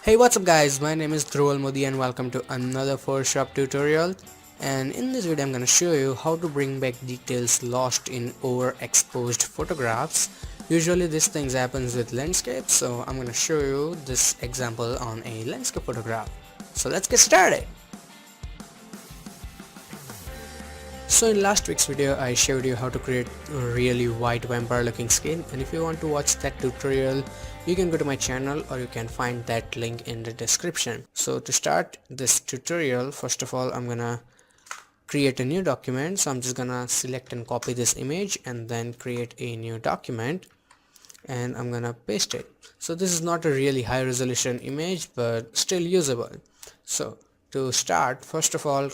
Hey, what's up guys, my name is Dhruval Modi and welcome to another Photoshop tutorial. And in this video I'm gonna show you how to bring back details lost in overexposed photographs. Usually this things happens with landscapes, so I'm gonna show you this example on a landscape photograph. So let's get started. So in last week's video I showed you how to create a really white vampire looking skin, and if you want to watch that tutorial you can go to my channel or you can find that link in the description. So to start this tutorial, first of all I'm gonna create a new document. So I'm just gonna select and copy this image and then create a new document and I'm gonna paste it. So this is not a really high resolution image but still usable. So to start, first of all,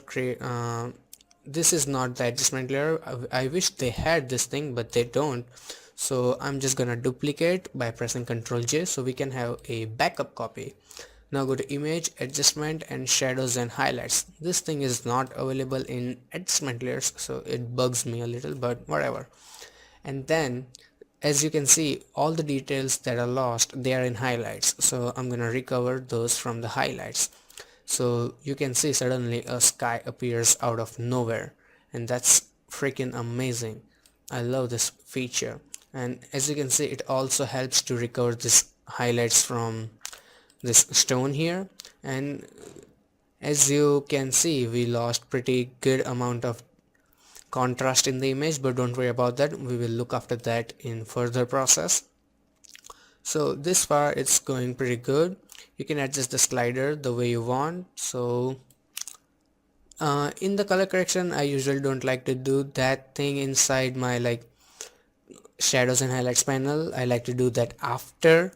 this is not the adjustment layer. I wish they had this thing but they don't, so I'm just gonna duplicate by pressing Ctrl J so we can have a backup copy. Now go to image, adjustment and shadows and highlights. This thing is not available in adjustment layers, so it bugs me a little, but whatever. And then as you can see, all the details that are lost, they are in highlights, so I'm gonna recover those from the highlights. So you can see suddenly a sky appears out of nowhere, and that's freaking amazing. I love this feature. And as you can see, it also helps to recover this highlights from this stone here. And as you can see, we lost pretty good amount of contrast in the image, but don't worry about that, we will look after that in further process. So this far it's going pretty good. You can adjust the slider the way you want. So in the color correction I usually don't like to do that thing inside my shadows and highlights panel. I like to do that after.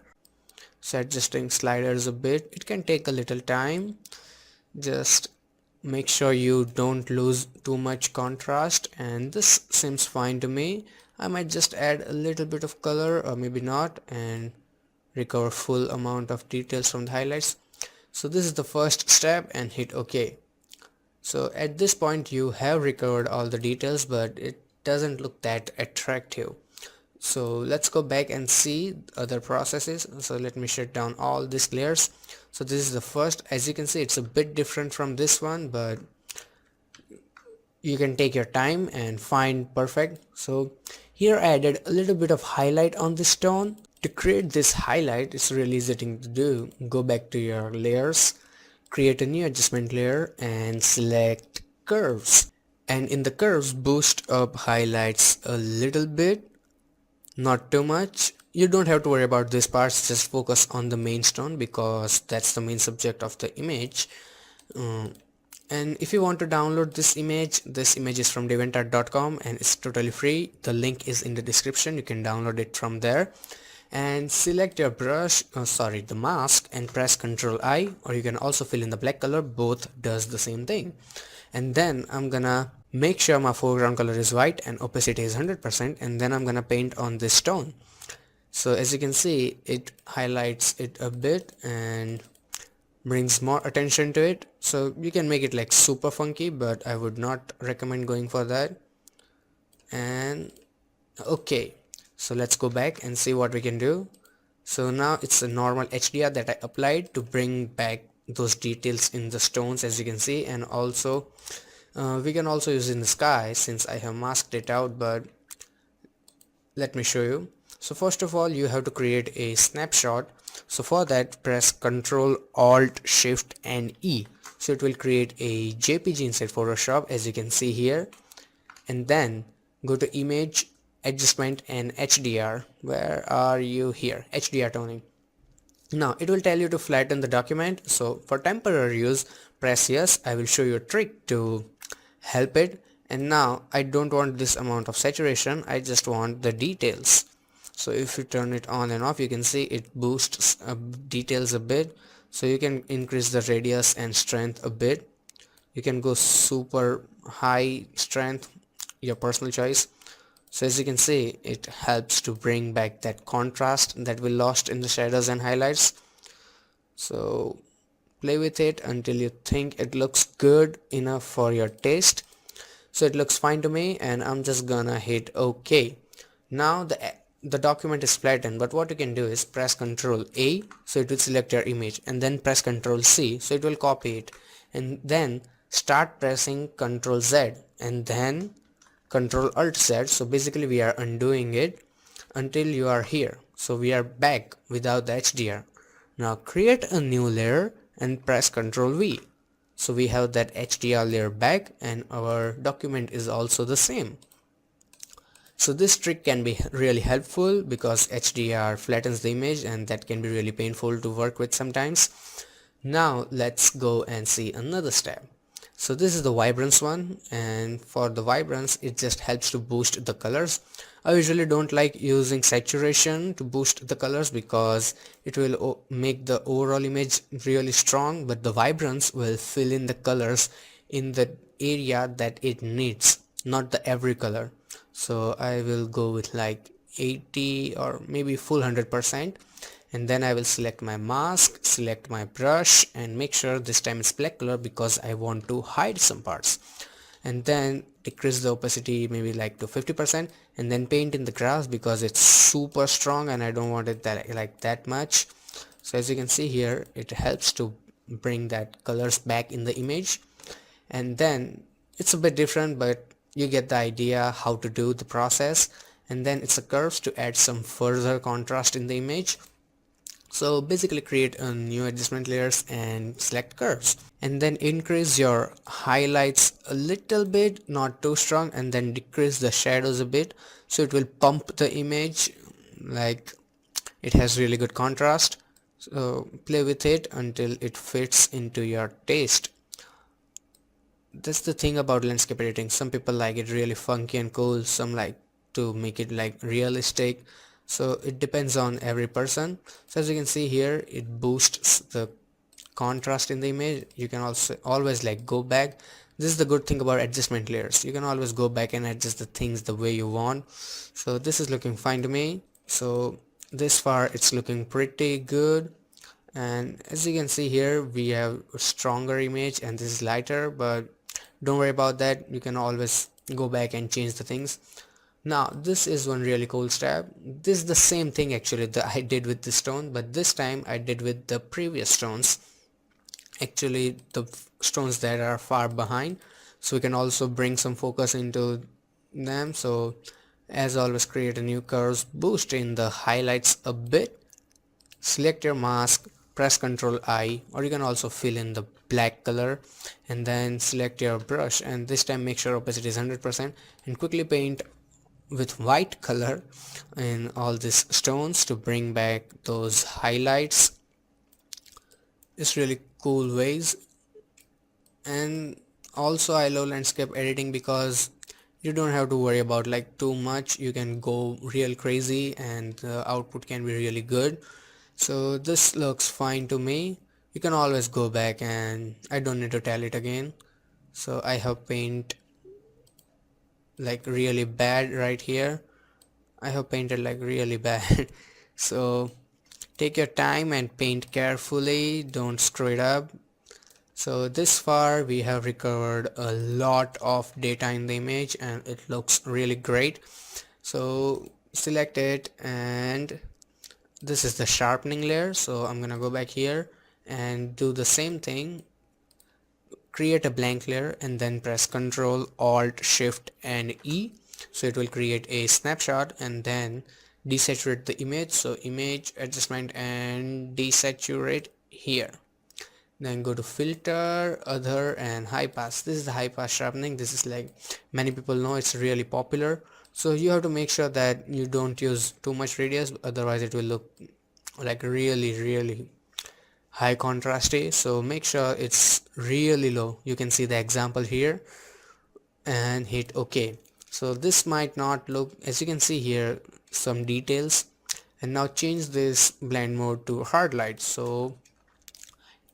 So adjusting sliders a bit, it can take a little time. Just make sure you don't lose too much contrast, and this seems fine to me. I might just add a little bit of color or maybe not and recover full amount of details from the highlights. So this is the first step and hit OK. So at this point you have recovered all the details but it doesn't look that attractive. So let's go back and see other processes. So let me shut down all these layers. So this is the first. As you can see, it's a bit different from this one, but you can take your time and find perfect. So here I added a little bit of highlight on this stone. To create this highlight, it's really easy thing to do. Go back to your layers, create a new adjustment layer and select curves, and in the curves boost up highlights a little bit, not too much. You don't have to worry about these parts, just focus on the main stone because that's the main subject of the image. And if you want to download this image is from devantart.com and it's totally free. The link is in the description, you can download it from there. And select your brush, the mask, and press Ctrl I, or you can also fill in the black color, both does the same thing. And then I'm gonna make sure my foreground color is white and opacity is 100%, and then I'm gonna paint on this stone. So as you can see, it highlights it a bit and brings more attention to it. So you can make it like super funky, but I would not recommend going for that. And okay, so let's go back and see what we can do. So now it's a normal HDR that I applied to bring back those details in the stones, as you can see. And also we can also use in the sky since I have masked it out, but let me show you. So first of all, you have to create a snapshot. So for that, press Ctrl Alt Shift and E. So it will create a JPG inside Photoshop, as you can see here. And then go to image, adjustment and HDR. Where are you? Here, HDR toning. Now it will tell you to flatten the document. So for temporary use, press yes. I will show you a trick to help it. And now I don't want this amount of saturation, I just want the details. So if you turn it on and off, you can see it boosts details a bit. So you can increase the radius and strength a bit. You can go super high strength, your personal choice. So as you can see, it helps to bring back that contrast that we lost in the shadows and highlights. So play with it until you think it looks good enough for your taste. So it looks fine to me and I'm just gonna hit OK. Now the document is flattened, but what you can do is press Ctrl A, so it will select your image, and then press Ctrl C, so it will copy it, and then start pressing Ctrl Z and then Ctrl Alt Z. So basically we are undoing it until you are here, so we are back without the HDR. Now create a new layer and press Ctrl V, so we have that HDR layer back and our document is also the same. So this trick can be really helpful because HDR flattens the image and that can be really painful to work with sometimes. Now let's go and see another step. So this is the vibrance one, and for the vibrance it just helps to boost the colors. I usually don't like using saturation to boost the colors because it will make the overall image really strong, but the vibrance will fill in the colors in the area that it needs, not the every color. So I will go with like 80 or maybe full 100%, and then I will select my mask, select my brush, and make sure this time it's black color because I want to hide some parts, and then decrease the opacity maybe like to 50%, and then paint in the grass because it's super strong and I don't want it that much. So as you can see here, it helps to bring that colors back in the image, and then it's a bit different, but you get the idea how to do the process. And then it's a curves to add some further contrast in the image. So basically create a new adjustment layers and select curves, and then increase your highlights a little bit, not too strong, and then decrease the shadows a bit so it will pump the image, like it has really good contrast. So play with it until it fits into your taste. That's the thing about landscape editing. Some people like it really funky and cool, some like to make it like realistic, so it depends on every person. So as you can see here, it boosts the contrast in the image. You can also always like go back. This is the good thing about adjustment layers, you can always go back and adjust the things the way you want. So this is looking fine to me, so this far it's looking pretty good. And as you can see here, we have a stronger image and this is lighter, but don't worry about that, you can always go back and change the things. Now this is one really cool step. This is the same thing actually that I did with this stone, but this time I did with the previous stones, actually the stones that are far behind, so we can also bring some focus into them. So as always, create a new curves, boost in the highlights a bit, select your mask, press Ctrl I, or you can also fill in the black color, and then select your brush, and this time make sure opacity is 100%, and quickly paint with white color in all these stones to bring back those highlights. It's really cool ways. And also I love landscape editing because you don't have to worry about like too much, you can go real crazy and the output can be really good. So this looks fine to me. You can always go back and I don't need to tell it again. So I have paint like really bad right here. I have painted like really bad. So take your time and paint carefully, don't screw it up. So this far we have recovered a lot of data in the image and it looks really great. So select it, and this is the sharpening layer, so I'm gonna go back here and do the same thing, create a blank layer and then press Ctrl Alt Shift and E, so it will create a snapshot, and then desaturate the image, so image adjustment and desaturate here. Then go to filter, other, and high pass. This is the high pass sharpening. This is like many people know, it's really popular, so you have to make sure that you don't use too much radius, otherwise it will look like really high contrasty. So make sure it's really low. You can see the example here and hit OK. So this might not look, as you can see here, some details. And now change this blend mode to hard light, so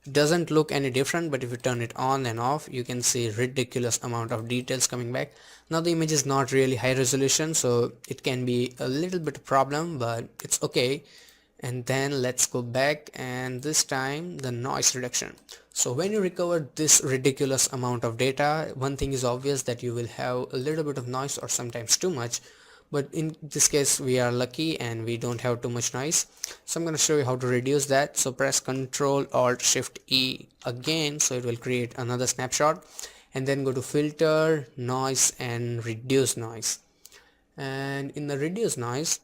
it doesn't look any different, but if you turn it on and off, you can see ridiculous amount of details coming back. Now the image is not really high resolution, so it can be a little bit problem, but it's okay. And then let's go back, and this time the noise reduction. So when you recover this ridiculous amount of data, one thing is obvious, that you will have a little bit of noise or sometimes too much, but in this case we are lucky and we don't have too much noise. So I'm going to show you how to reduce that. So press Ctrl Alt Shift E again, so it will create another snapshot, and then go to filter, noise, and reduce noise. And in the reduce noise,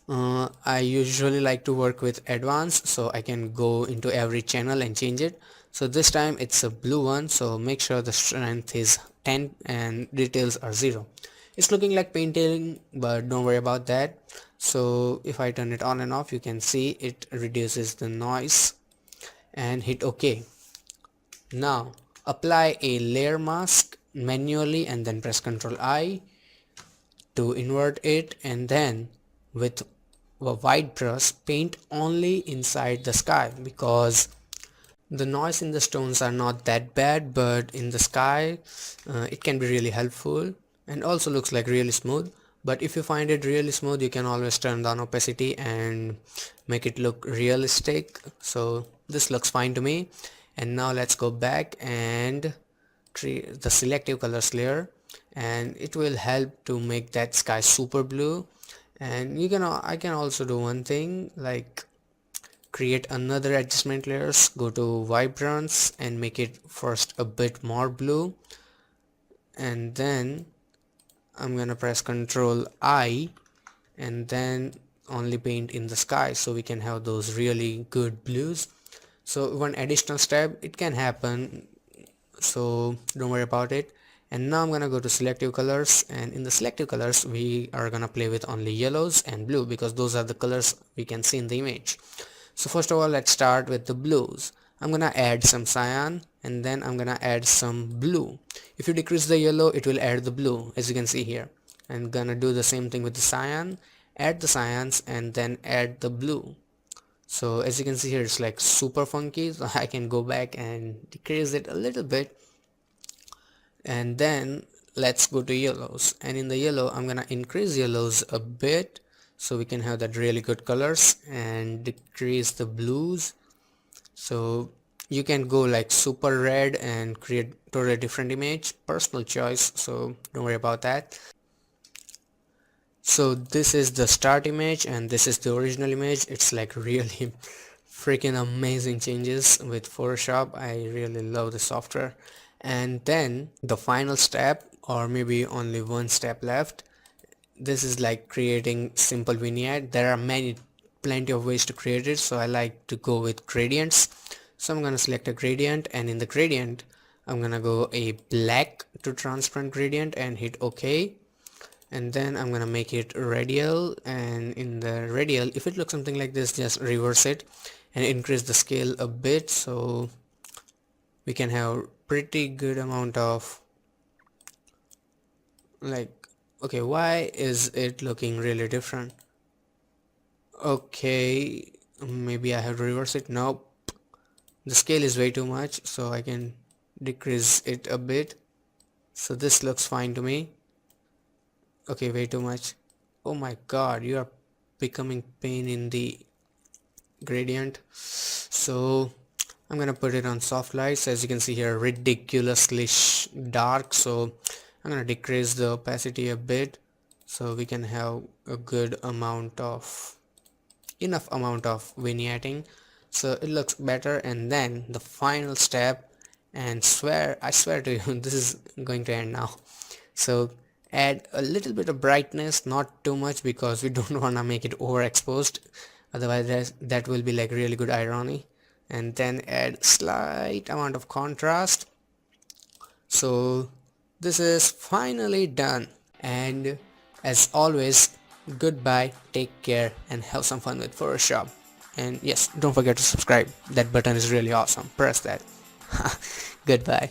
I usually like to work with advanced, so I can go into every channel and change it. So this time it's a blue one, so make sure the strength is 10 and details are 0. It's looking like painting, but don't worry about that. So if I turn it on and off, you can see it reduces the noise, and hit OK. Now apply a layer mask manually and then press Ctrl I to invert it, and then with a white brush paint only inside the sky, because the noise in the stones are not that bad, but in the sky it can be really helpful and also looks like really smooth. But if you find it really smooth, you can always turn down opacity and make it look realistic. So this looks fine to me. And now let's go back and create the selective colors layer, and it will help to make that sky super blue. And I can also do one thing, like create another adjustment layers, go to vibrance and make it first a bit more blue, and then I'm gonna press Ctrl I and then only paint in the sky, so we can have those really good blues. So one additional step, it can happen, so don't worry about it. And now I'm gonna go to selective colors, and in the selective colors we are gonna play with only yellows and blue, because those are the colors we can see in the image. So first of all, let's start with the blues. I'm gonna add some cyan, and then I'm gonna add some blue. If you decrease the yellow, it will add the blue, as you can see here. I'm gonna do the same thing with the cyan, add the cyans and then add the blue. So as you can see here, it's like super funky, so I can go back and decrease it a little bit. And then let's go to yellows, and in the yellow I'm gonna increase yellows a bit so we can have that really good colors, and decrease the blues. So you can go like super red and create totally different image, personal choice, so don't worry about that. So this is the start image and this is the original image. It's like really freaking amazing changes with Photoshop. I really love the software. And then the final step, or maybe only one step left, this is like creating simple vignette. There are plenty of ways to create it, so I like to go with gradients. So I'm gonna select a gradient, and in the gradient I'm gonna go a black to transparent gradient and hit OK. And then I'm gonna make it radial, and in the radial, if it looks something like this, just reverse it and increase the scale a bit, so we can have pretty good amount of, like, okay, why is it looking really different? Okay, maybe I have to reverse it. Nope, the scale is way too much, so I can decrease it a bit. So this looks fine to me. Okay, way too much. Oh my god, you are becoming pain in the gradient. So I'm gonna put it on soft lights. As you can see here, ridiculously dark, so I'm gonna decrease the opacity a bit so we can have a good amount of, enough amount of vignetting, so it looks better. And then the final step, and I swear to you this is going to end now. So add a little bit of brightness, not too much, because we don't want to make it overexposed, otherwise that will be like really good irony. And then add slight amount of contrast. So this is finally done, and as always, goodbye, take care, and have some fun with Photoshop. And yes, don't forget to subscribe. That button is really awesome. Press that. Goodbye.